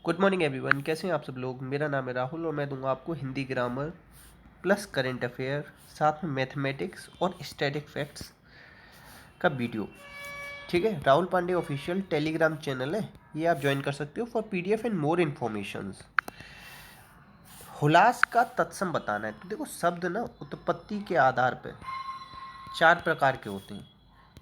Good morning everyone, कैसे हैं आप सब लोग। मेरा नाम है राहुल और मैं दूंगा आपको Hindi grammar plus current affair, साथ में मैथमेटिक्स और स्टैटिक फैक्ट्स का वीडियो। ठीक है, Rahul Pande official Telegram channel है, ये आप ज्वाइन कर सकते हो for PDF and more informations. हुलास का तत्सम बताना है। तो देखो, शब्द ना उत्पत्ति के आधार पर 4 प्रकार के होते हैं।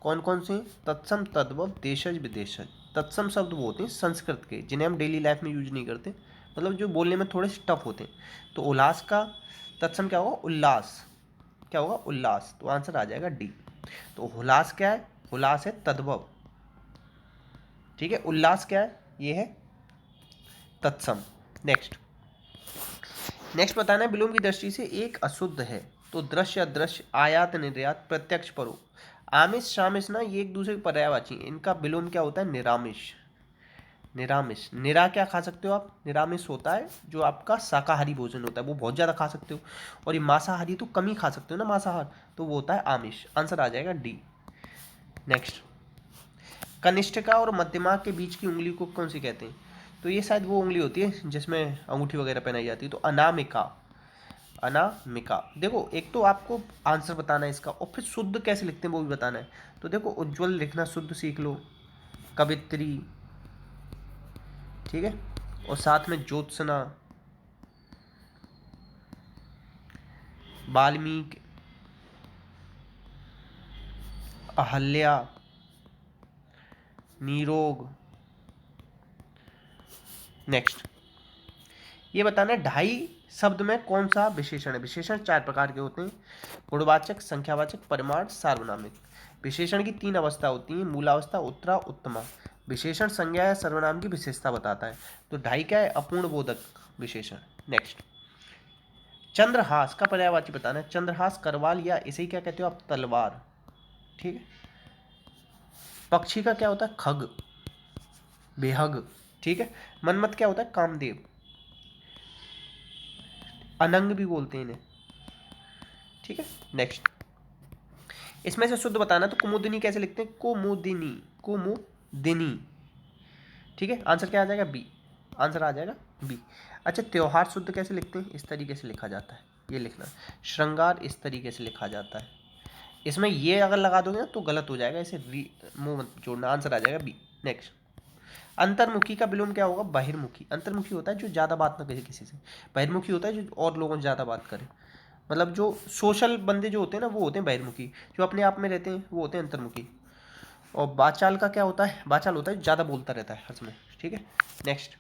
कौन कौन से? तत्सम, तद्भव, देशज, विदेशज। तत्सम शब्द वो होते हैं संस्कृत के, जिन्हें हम डेली लाइफ में यूज नहीं करते, मतलब जो बोलने में थोड़े टफ होते हैं। तो उल्लास का तत्सम क्या होगा? उल्लास। क्या होगा? उल्लास। तो आंसर आ जाएगा डी। तो हुलास क्या है? हुलास है तद्भव। ठीक है, उल्लास क्या है? ये है तत्सम। नेक्स्ट नेक्स्ट बताना है, विलोम की दृष्टि से एक अशुद्ध है। तो दृश्य, अदृश्य, आयात, निर्यात, प्रत्यक्ष, परो। आमिष, शामिश ना, ये एक दूसरे के पर्यायवाची हैं। इनका विलोम क्या होता है? निरामिष। निरामिष। निरा क्या खा सकते हो आप? निरामिष होता है जो आपका शाकाहारी भोजन होता है, वो बहुत ज़्यादा खा सकते हो। और ये मांसाहारी तो कम ही खा सकते हो ना, मांसाहार, तो वो होता है आमिष। आंसर आ जाएगा डी। नेक्स्ट, कनिष्ठिका और मध्यमा के बीच की उंगली को कौन सी कहते हैं? तो ये शायद वो उंगली होती है जिसमें अंगूठी वगैरह पहनाई जाती है, तो अनामिका। अनामिका। देखो, एक तो आपको आंसर बताना है इसका, और फिर शुद्ध कैसे लिखते हैं वो भी बताना है। तो देखो, उज्ज्वल लिखना शुद्ध सीख लो, कवित्री, ठीक है, और साथ में ज्योत्सना, वाल्मीकि, अहल्या, नीरोग। नेक्स्ट, ये बताना है ढाई शब्द में कौन सा विशेषण है। विशेषण 4 प्रकार के होते हैं, गुणवाचक, संख्यावाचक, परिमाण, सार्वनामिक। विशेषण की 3 अवस्था होती हैं, मूलावस्था, उत्तरा, उत्तमा। विशेषण संज्ञा या सर्वनाम की विशेषता बताता है। तो ढाई क्या है? अपूर्ण बोधक विशेषण। नेक्स्ट, चंद्रहास का पर्यायवाची बताना है। चंद्रहास, करवाल, या इसे ही क्या कहते हो आप? तलवार। ठीक है। पक्षी का क्या होता है? खग, बेहग। ठीक है। मनमत क्या होता है? कामदेव, अनंग भी बोलते हैं इन्हें। ठीक है। नेक्स्ट, इसमें से शुद्ध बताना। तो कुमुदिनी कैसे लिखते हैं? कुमुदिनी, कुमुदिनी। ठीक है, आंसर क्या आ जाएगा? बी। आंसर आ जाएगा बी। अच्छा, त्योहार शुद्ध कैसे लिखते हैं? इस तरीके से लिखा जाता है, ये लिखना। श्रृंगार इस तरीके से लिखा जाता है। इसमें ये अगर लगा दोगे ना तो गलत हो जाएगा, इसे मुंह मत जोड़ना। आंसर आ जाएगा बी। नेक्स्ट, अंतर्मुखी का विलोम क्या होगा? बहिर्मुखी। अंतर्मुखी होता है जो ज़्यादा बात ना करे किसी से, बहिर्मुखी होता है जो और लोगों से ज़्यादा बात करे। मतलब जो सोशल बंदे जो होते हैं ना, वो होते हैं बहिर्मुखी। जो अपने आप में रहते हैं वो होते हैं अंतर्मुखी। और बाचाल का क्या होता है? बाचाल होता है ज़्यादा बोलता रहता है हर समय। ठीक है। नेक्स्ट,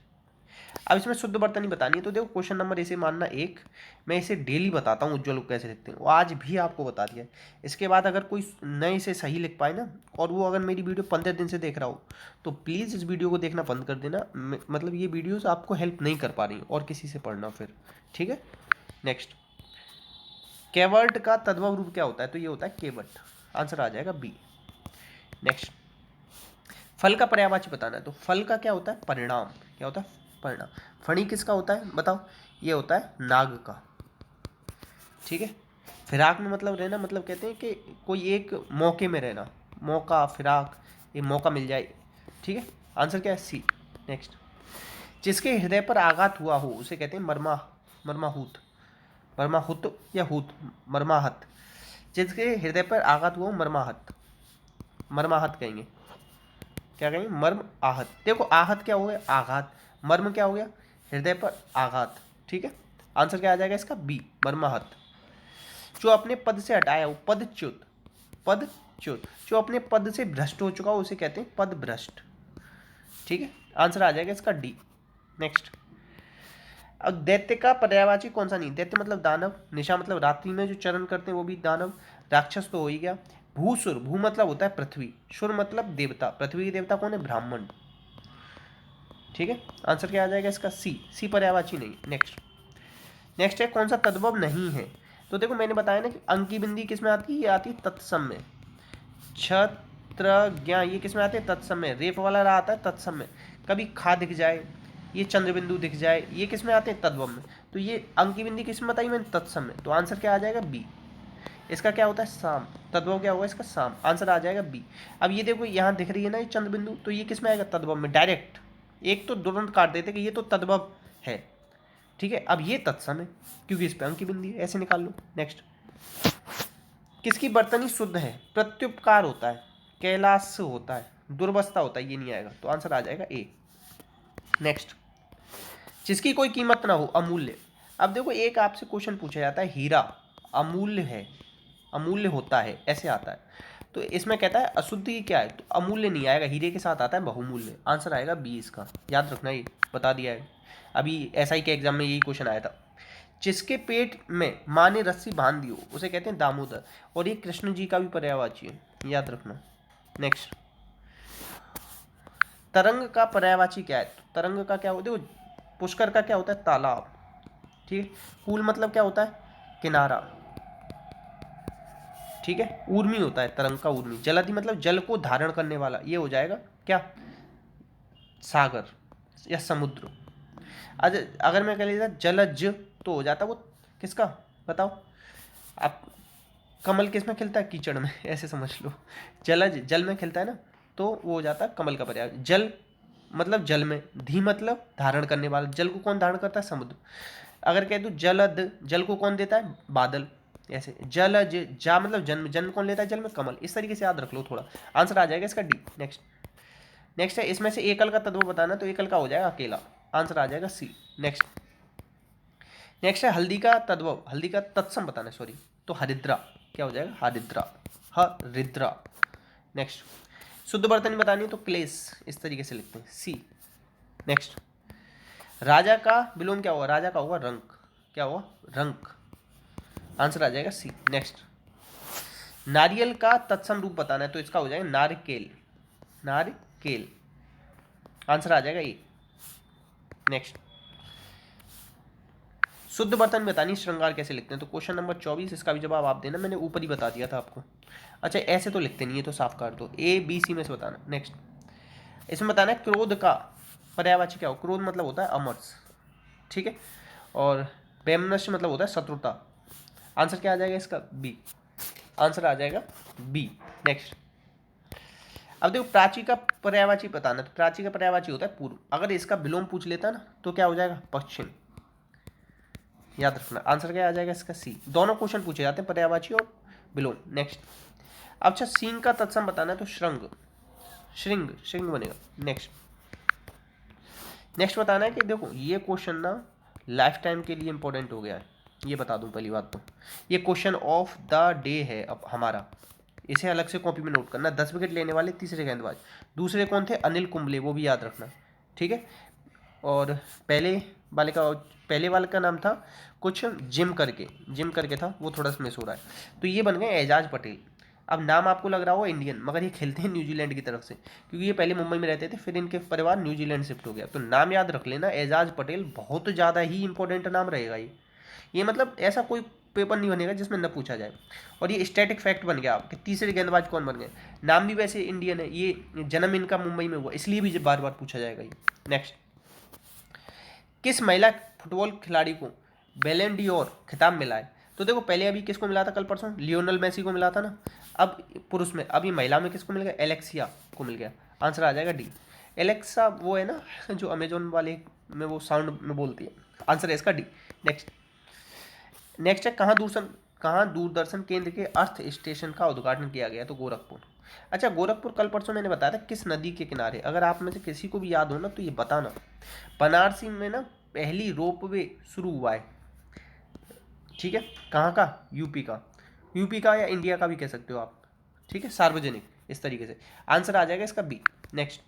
अब इसमें शुद्ध बर्तनी बतानी है। तो देखो, क्वेश्चन नंबर इसे मानना 1, मैं इसे डेली बताता हूँ उज्ज्वल को कैसे लिखते हैं, वो आज भी आपको बता दिया है। इसके बाद अगर कोई नए से सही लिख पाए ना, और वो अगर मेरी वीडियो 15 दिन से देख रहा हो, तो प्लीज़ इस वीडियो को देखना बंद कर देना। मतलब ये वीडियोस आपको हेल्प नहीं कर पा रही और किसी से पढ़ना फिर। ठीक है। नेक्स्ट, केवर्ट का तद्भव रूप क्या होता है? तो ये होता है केवट। आंसर आ जाएगा बी। नेक्स्ट, फल का पर्यायवाची बताना है। तो फल का क्या होता है? परिणाम। क्या होता है? परिणाम। फणी किसका होता है बताओ? ये होता है नाग का। ठीक है। फिराक में मतलब रहना, मतलब कहते हैं कि कोई एक मौके में रहना, मौका, फिराक, ये मौका मिल जाए। ठीक है। आंसर क्या है? सी। नेक्स्ट, जिसके हृदय पर आघात हुआ हो उसे कहते हैं मर्माहूत। मर्माहुत या हूत, मर्माहत। जिसके हृदय पर आघात हुआ हो, मर्माहत, मर्माहत कहेंगे। क्या कहेंगे? मर्म आहत। देखो, आहत क्या हो गया? आघात। मर्म क्या हो गया? हृदय पर आघात। ठीक है। आंसर क्या आ जाएगा इसका? बी, मर्माहत। जो अपने पद से हटाया हो, पदच्युत, पदच्युत। जो अपने पद से भ्रष्ट हो चुका हो उसे कहते हैं पद भ्रष्ट। ठीक है। आंसर आ जाएगा इसका डी। नेक्स्ट, अब दैत्य का पर्यायवाची कौन सा नहीं? दैत्य मतलब दानव, निशा मतलब रात्रि में जो चरण करते हैं वो भी दानव, राक्षस तो हो ही गया। भूसुर, भू मतलब होता है पृथ्वी, सुर मतलब देवता। पृथ्वी की देवता कौन है? ब्राह्मण। ठीक है। आंसर क्या आ जाएगा इसका? सी। सी पर्यायवाची नहीं। नेक्स्ट, नेक्स्ट है कौन सा तद्भव नहीं है? तो देखो, मैंने बताया ना कि अंकी बिंदी किस में आती है? ये आती है तत्सम में। छत्र ज्ञा ये किस में आते हैं? तत्सम में। रेफ वाला रहा आता है तत्सम में। कभी खा दिख जाए, ये चंद्र बिंदु दिख जाए, ये किस में आते हैं? तद्भव में। तो ये अंकी बिंदी किस में बताई मैंने? तत्सम में। तो आंसर क्या आ जाएगा? बी। इसका क्या होता है? साम। तद्भव क्या होगा इसका? साम। आंसर आ जाएगा बी। अब ये देखो, यहाँ दिख रही है ना ये चंद्र बिंदु, तो ये किस में आएगा? तद्भव में डायरेक्ट। एक तो तुरंत काट देते कि ये तो तद्भव है, ठीक है। अब ये तत्सम है क्योंकि इस पे अंक की बिंदी है, ऐसे निकाल लो। नेक्स्ट, किसकी बर्तनी शुद्ध है? प्रत्युपकार होता है, कैलाश होता है, दुर्वस्था होता है, ये नहीं आएगा, तो आंसर आ जाएगा ए। नेक्स्ट, जिसकी कोई कीमत ना हो, अमूल्य। अब देखो एक आपसे क्वेश्चन पूछा जाता है, हीरा अमूल्य है, अमूल्य होता है, ऐसे आता है, तो इसमें कहता है अशुद्धि क्या है, तो अमूल्य नहीं आएगा, हीरे के साथ आता है बहुमूल्य, आंसर आएगा बी इसका, याद रखना, ये बता दिया है, अभी एसआई के एग्जाम में यही क्वेश्चन आया था। जिसके पेट में माँ ने रस्सी बांध दी हो उसे कहते हैं दामोदर, और ये कृष्ण जी का भी पर्यायवाची है, याद रखना। नेक्स्ट, तरंग का पर्यायवाची क्या है? तो तरंग का क्या होता है? पुष्कर का क्या होता है? तालाब, ठीक है। कूल मतलब क्या होता है? किनारा, ठीक है। ऊर्मी होता है तरंग का, ऊर्मी। जलधि मतलब जल को धारण करने वाला, ये हो जाएगा क्या? सागर या समुद्र। अगर मैं कह लेता जलज तो हो जाता वो किसका, बताओ आप? कमल किस में खिलता है? कीचड़ में, ऐसे समझ लो। जलज जल में खिलता है ना, तो वो हो जाता है कमल का पर्याय। जल मतलब जल में, धी मतलब धारण करने वाला, जल को कौन धारण करता है? समुद्र। अगर कह दूँ जलद, जल को कौन देता है? बादल, ऐसे। जलज जा मतलब जन्म, जन्म कौन लेता है जल में? कमल। इस तरीके से याद रख लो थोड़ा, आंसर आ जाएगा इसका डी। नेक्स्ट, नेक्स्ट है, इसमें से एकल का तत्व बताना, तो एकल का हो जाएगा अकेला, आंसर आ जाएगा सी। नेक्स्ट, नेक्स्ट है हल्दी का तद्भव, हल्दी का तत्सम बताना है, सॉरी, तो हरिद्रा, क्या हो जाएगा? हरिद्रा, हरिद्रा। नेक्स्ट, शुद्ध बर्तन बतानी है, तो क्लेश, इस तरीके से लिखते हैं, सी। नेक्स्ट, राजा का विलोम क्या होगा? राजा का होगा रंक, क्या होगा? रंक, आंसर आ जाएगा सी। नेक्स्ट, नारियल का तत्सम रूप बताना है, तो इसका हो जाएगा नारकेल, नारकेल, आंसर आ जाएगा ए। नेक्स्ट, शुद्ध बर्तन बतानी, श्रृंगार कैसे लिखते हैं, तो क्वेश्चन नंबर 24, इसका भी जवाब आप देना, मैंने ऊपर ही बता दिया था आपको। अच्छा ऐसे तो लिखते नहीं है, तो साफ कर दो, ए बी सी में से बताना। नेक्स्ट, इसमें बताना है क्रोध का पर्यायवाची क्या हो? क्रोध मतलब होता है अमर्ष, ठीक है, और वैमनस्य मतलब होता है शत्रुता, आंसर क्या आ जाएगा इसका? बी, आंसर आ जाएगा बी। नेक्स्ट, अब देखो प्राची का पर्यायवाची बताना, तो प्राची का पर्यायवाची होता है पूर्व, अगर इसका विलोम पूछ लेता ना तो क्या हो जाएगा? पश्चिम, याद रखना, आंसर क्या आ जाएगा इसका? सी। दोनों क्वेश्चन पूछे जाते हैं, पर्यायवाची और विलोम। नेक्स्ट, अच्छा सींग का तत्सम बताना है, तो श्रृंग, श्रृंग, श्रृंग बनेगा। नेक्स्ट, नेक्स्ट बताना है कि देखो ये क्वेश्चन ना लाइफ टाइम के लिए इंपॉर्टेंट हो गया है, ये बता दूं पहली बात तो, ये क्वेश्चन ऑफ द डे है अब हमारा, इसे अलग से कॉपी में नोट करना। 10 विकेट लेने वाले तीसरे गेंदबाज, दूसरे कौन थे? अनिल कुंबले, वो भी याद रखना, ठीक है। और पहले वाले का नाम था कुछ जिम करके था, वो थोड़ा सा मिस हो रहा है, तो ये बन गए एजाज पटेल। अब नाम आपको लग रहा हो इंडियन, मगर ये खेलते हैं न्यूजीलैंड की तरफ से, क्योंकि ये पहले मुंबई में रहते थे, फिर इनके परिवार न्यूजीलैंड शिफ्ट हो गया, तो नाम याद रख लेना एजाज पटेल, बहुत ज़्यादा ही इंपॉर्टेंट नाम रहेगा ये मतलब ऐसा कोई पेपर नहीं बनेगा जिसमें न पूछा जाए। और ये स्टैटिक फैक्ट बन गया कि तीसरे गेंदबाज कौन बन गए, नाम भी वैसे इंडियन है, ये जन्म इनका मुंबई में हुआ, इसलिए भी बार बार पूछा जाएगा ये। नेक्स्ट, किस महिला फुटबॉल खिलाड़ी को बैलन डी'ओर खिताब मिला है? तो देखो पहले अभी किसको मिला था? कल परसों लियोनल मेसी को मिला था ना, अब पुरुष में, अभी महिला में किसको मिल गया? एलेक्सिया को मिल गया, आंसर आ जाएगा डी। एलेक्सा वो है ना जो अमेजोन वाले में वो साउंड में बोलती है, आंसर है इसका डी। नेक्स्ट, नेक्स्ट है कहाँ दूरदर्शन केंद्र के अर्थ स्टेशन का उद्घाटन किया गया? तो गोरखपुर। अच्छा गोरखपुर कल परसों मैंने बताया था किस नदी के किनारे, अगर आप में से किसी को भी याद हो ना तो ये बताना। बनारसी में ना पहली रोपवे शुरू हुआ है, ठीक है, कहाँ का? यूपी का या इंडिया का भी कह सकते हो आप, ठीक है, सार्वजनिक, इस तरीके से, आंसर आ जाएगा इसका बी। नेक्स्ट,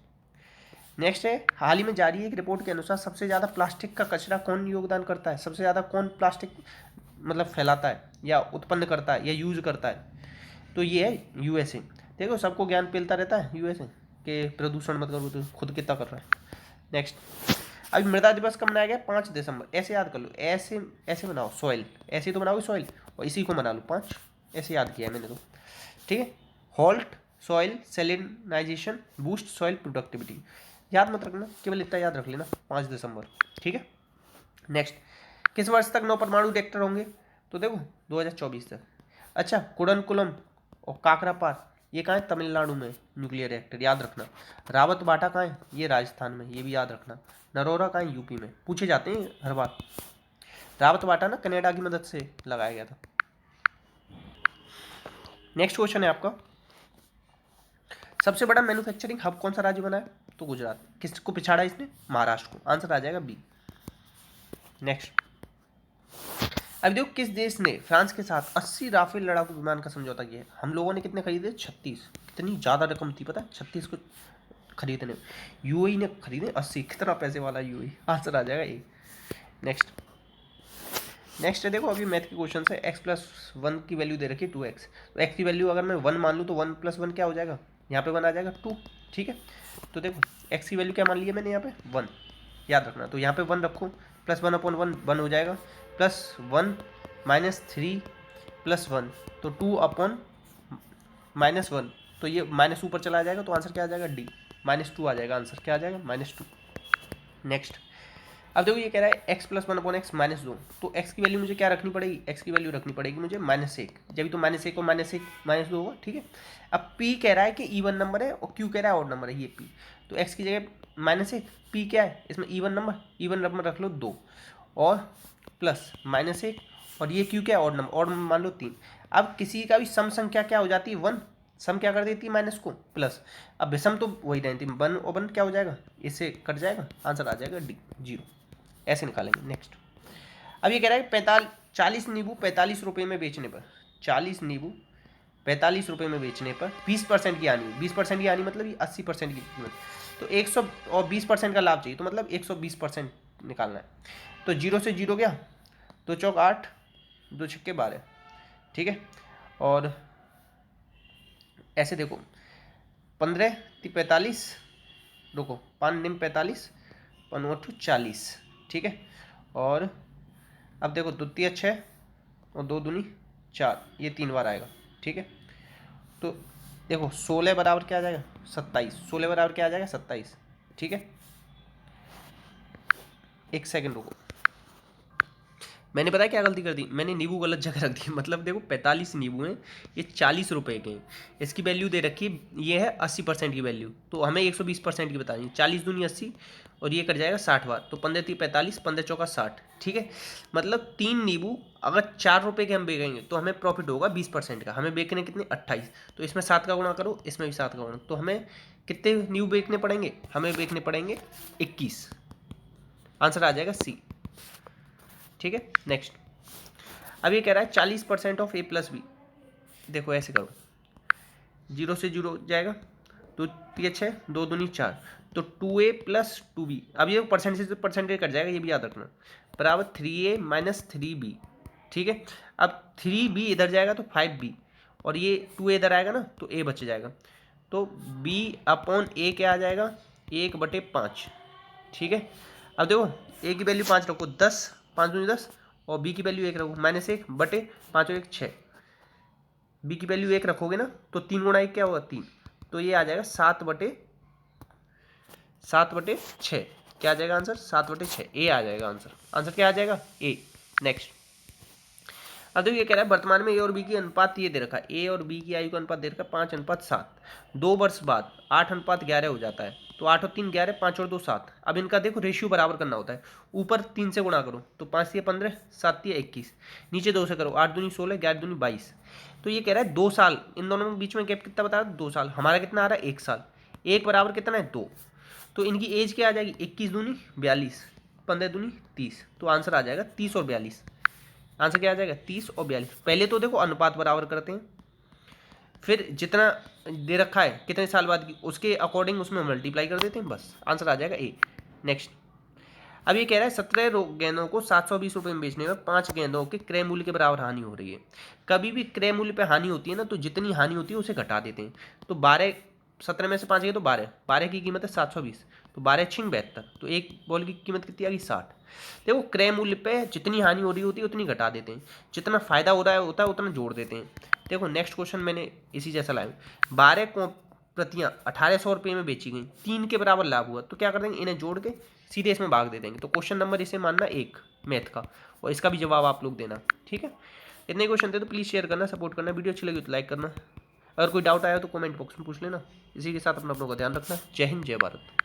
नेक्स्ट है हाल ही में जारी एक रिपोर्ट के अनुसार सबसे ज़्यादा प्लास्टिक का कचरा कौन योगदान करता है? सबसे ज़्यादा कौन प्लास्टिक मतलब फैलाता है या उत्पन्न करता है या यूज करता है? तो ये है यूएसए। देखो सबको ज्ञान पेलता रहता है यूएसए के प्रदूषण मत करो, तो खुद कितना कर रहा है। नेक्स्ट, अभी मृदा दिवस कब मनाया गया? 5 दिसंबर, ऐसे याद कर लो, ऐसे ऐसे बनाओ, सॉइल ऐसे तो बनाओ सॉइल, और इसी को बना लो 5, ऐसे याद किया है मैंने तो, ठीक है। Halt soil salinisation boost soil productivity, याद मत रखना, केवल इतना याद रख लेना, 5 दिसंबर, ठीक है। नेक्स्ट, किस वर्ष तक 9 परमाणु रिएक्टर होंगे? तो देखो 2024 तक। अच्छा कुडनकुलम और काकरापार ये कहाँ है? तमिलनाडु में न्यूक्लियर रिएक्टर, याद रखना। रावत बाटा कहाँ है? ये राजस्थान में, ये भी याद रखना। नरोरा कहाँ है? यूपी में, पूछे जाते हैं हर बार। रावत बाटा ना कनाडा की मदद से लगाया गया था। नेक्स्ट क्वेश्चन है आपका, सबसे बड़ा मैन्युफैक्चरिंग हब कौन सा राज्य बना है? तो गुजरात। किसको पिछाड़ा इसने? महाराष्ट्र को। आंसर आ जाएगा बी। नेक्स्ट, अब देखो किस देश ने फ्रांस के साथ 80 राफेल लड़ाकू विमान का समझौता किया है? हम लोगों ने कितने खरीदे? 36। कितनी ज़्यादा रकम थी पता है? 36 को खरीदने। यूएई ने खरीदे 80। कितना पैसे वाला यूएई? आंसर आ जाएगा ए। नेक्स्ट है, देखो अभी मैथ के क्वेश्चन है। x+1 की वैल्यू दे रखी है 2x, तो x की वैल्यू अगर मैं 1 मान लूँ तो 1+1 क्या हो जाएगा? यहाँ पे 1 आ जाएगा 2। ठीक है, तो देखो x की वैल्यू क्या मान ली है मैंने यहाँ पे? 1, याद रखना। तो यहाँ पे 1 रखो, +1/1 1 हो जाएगा, +1 -3 +1 तो 2/-1, तो ये माइनस ऊपर चला जाएगा, तो आंसर क्या आ जाएगा? डी, -2 आ जाएगा। आंसर क्या आ जाएगा? -2। नेक्स्ट, अब देखो ये कह रहा है x+1/x -2, तो x की वैल्यू मुझे क्या रखनी पड़ेगी? x की वैल्यू रखनी पड़ेगी मुझे -1, जब तो -1 और -1 -2 होगा। ठीक है, अब p कह रहा है कि इवन नंबर है और q कह रहा है ऑड नंबर है, ये p, तो x की जगह -1, p क्या है इसमें? इवन नंबर रख लो 2 और प्लस -1, और ये q क्या है? ऑड नंबर मान लो 3। अब किसी का भी सम संख्या क्या हो जाती है? 1, सम क्या कर देती है? माइनस को प्लस। अब विषम तो वही रहती है, 1 और 1 क्या हो जाएगा? इससे कट जाएगा, आंसर आ जाएगा डी, 0। ऐसे निकालेंगे। नेक्स्ट, अब ये कह रहा है 40 नींबू 45 रुपये में बेचने पर, 40 नींबू 45 रुपये में बेचने पर 20% की हानि। 20% की हानि मतलब ये 80% की कीमत, तो 100 और 20% का लाभ चाहिए, तो मतलब 120% निकालना है। तो 0 से 0 गया, 2 चौक 8, 2 छक्के 12। ठीक है, और ऐसे देखो 15 45, रुको 5 निम 45, 5 40। ठीक है, और अब देखो 2 तिया 6 और 2 दूनी 4, ये 3 बार आएगा। ठीक है, तो देखो 16 बराबर क्या आ जाएगा? 27। 16 बराबर क्या आ जाएगा? 27। ठीक है, एक सेकंड रुको, मैंने पता है क्या गलती कर दी? मैंने नींबू गलत जगह रख दी। मतलब देखो 45 नींबू हैं, ये 40 रुपये के हैं, इसकी वैल्यू दे रखी है, ये है 80% की वैल्यू, तो हमें 120% की बतानी। 40 दूनी 80 और ये कट जाएगा 60 बार, तो 15 3 45, 15 चौका 60। ठीक है, मतलब 3 नींबू अगर 4 रुपये के हम बेचेंगे तो हमें प्रॉफिट होगा 20% का। हमें बेचने कितने? 28, तो इसमें 7 का गुणा करो, इसमें भी 7 का गुणा, तो हमें कितने नींबू बेचने पड़ेंगे? हमें बेचने पड़ेंगे 21। आंसर आ जाएगा सी। ठीक है, नेक्स्ट, अब ये कह रहा है 40% ऑफ a+b। देखो ऐसे करो, 0 से 0 जाएगा, तो 6 2 दूनी 4, तो 2a + 2b। अब ये परसेंटेज कट जाएगा, ये भी याद रखना, बराबर 3a - 3b। ठीक है, अब 3b इधर जाएगा तो 5b, और ये 2a इधर आएगा ना, तो a बच जाएगा, तो b/a क्या आ जाएगा? 1/5। ठीक है, अब देखो a की वैल्यू 5 रखो, 10, 5 दूनी 10, और b की वैल्यू 1 रखो, -1/5 और 1 6। b की वैल्यू 1 रखोगे ना, तो 3 गुणा 1 क्या होगा? 3, तो ये आ जाएगा 7/6। क्या आ जाएगा आंसर? 7/6, ए आ जाएगा आंसर। आंसर क्या आ जाएगा? ए। नेक्स्ट, अब देखिए ये कह रहा है वर्तमान में ए और बी की अनुपात ये दे रखा है, ए और बी की आयु का अनुपात दे रखा है 5:7। 2 वर्ष बाद 8:11 हो जाता है, तो 8 और 3 11, 5 और 2 7। अब इनका देखो रेशियो बराबर करना होता है, ऊपर 3 से गुणा करो, तो 5 × 15, 7 × 21, नीचे 2 से करो, 8 दूनी 16, 11 दूनी 22। तो ये कह रहा है 2 साल, इन दोनों के बीच में गैप कितना बता रहा है? 2 साल। हमारा कितना आ रहा है? 1 साल। 1 बराबर कितना है? 2, तो इनकी एज क्या आ जाएगी? 21 दूनी 42, 15 दूनी 30, तो आंसर आ जाएगा 30 और 42। आंसर क्या आ जाएगा? 30 और 42। पहले तो देखो अनुपात बराबर करते हैं, फिर जितना दे रखा है कितने साल बाद की, उसके अकॉर्डिंग उसमें मल्टीप्लाई कर देते हैं, बस आंसर आ जाएगा ए। नेक्स्ट, अब ये कह रहा है 17 गेंदों को 720 रुपये में बेचने में 5 गेंदों के क्रय मूल्य के बराबर हानि हो रही है। कभी भी क्रय मूल्य पे हानि होती है ना, तो जितनी हानि होती है उसे घटा देते हैं। तो 17 में से 5 गए तो 12 की कीमत है 720, तो 12 × 72, तो एक बॉल की कीमत कितनी आ गई? 60। देखो क्रय मूल्य पे जितनी हानि हो रही होती है उतनी घटा देते हैं, जितना फायदा हो रहा होता है उतना जोड़ देते हैं। देखो नेक्स्ट क्वेश्चन मैंने इसी जैसा लाया, 12 प्रतियां 1800 रुपये में बेची गई, 3 के बराबर लाभ हुआ, तो क्या कर देंगे? इन्हें जोड़ के सीधे इसमें भाग दे देंगे। तो क्वेश्चन नंबर इसे मानना 1 मैथ का, और इसका भी जवाब आप लोग देना। ठीक है, इतने क्वेश्चन थे, तो प्लीज़ शेयर करना, सपोर्ट करना, वीडियो अच्छी लगी तो लाइक करना। अगर कोई डाउट आया तो कमेंट बॉक्स में पूछ लेना। इसी के साथ अपना ध्यान रखना। जय हिंद, जय भारत।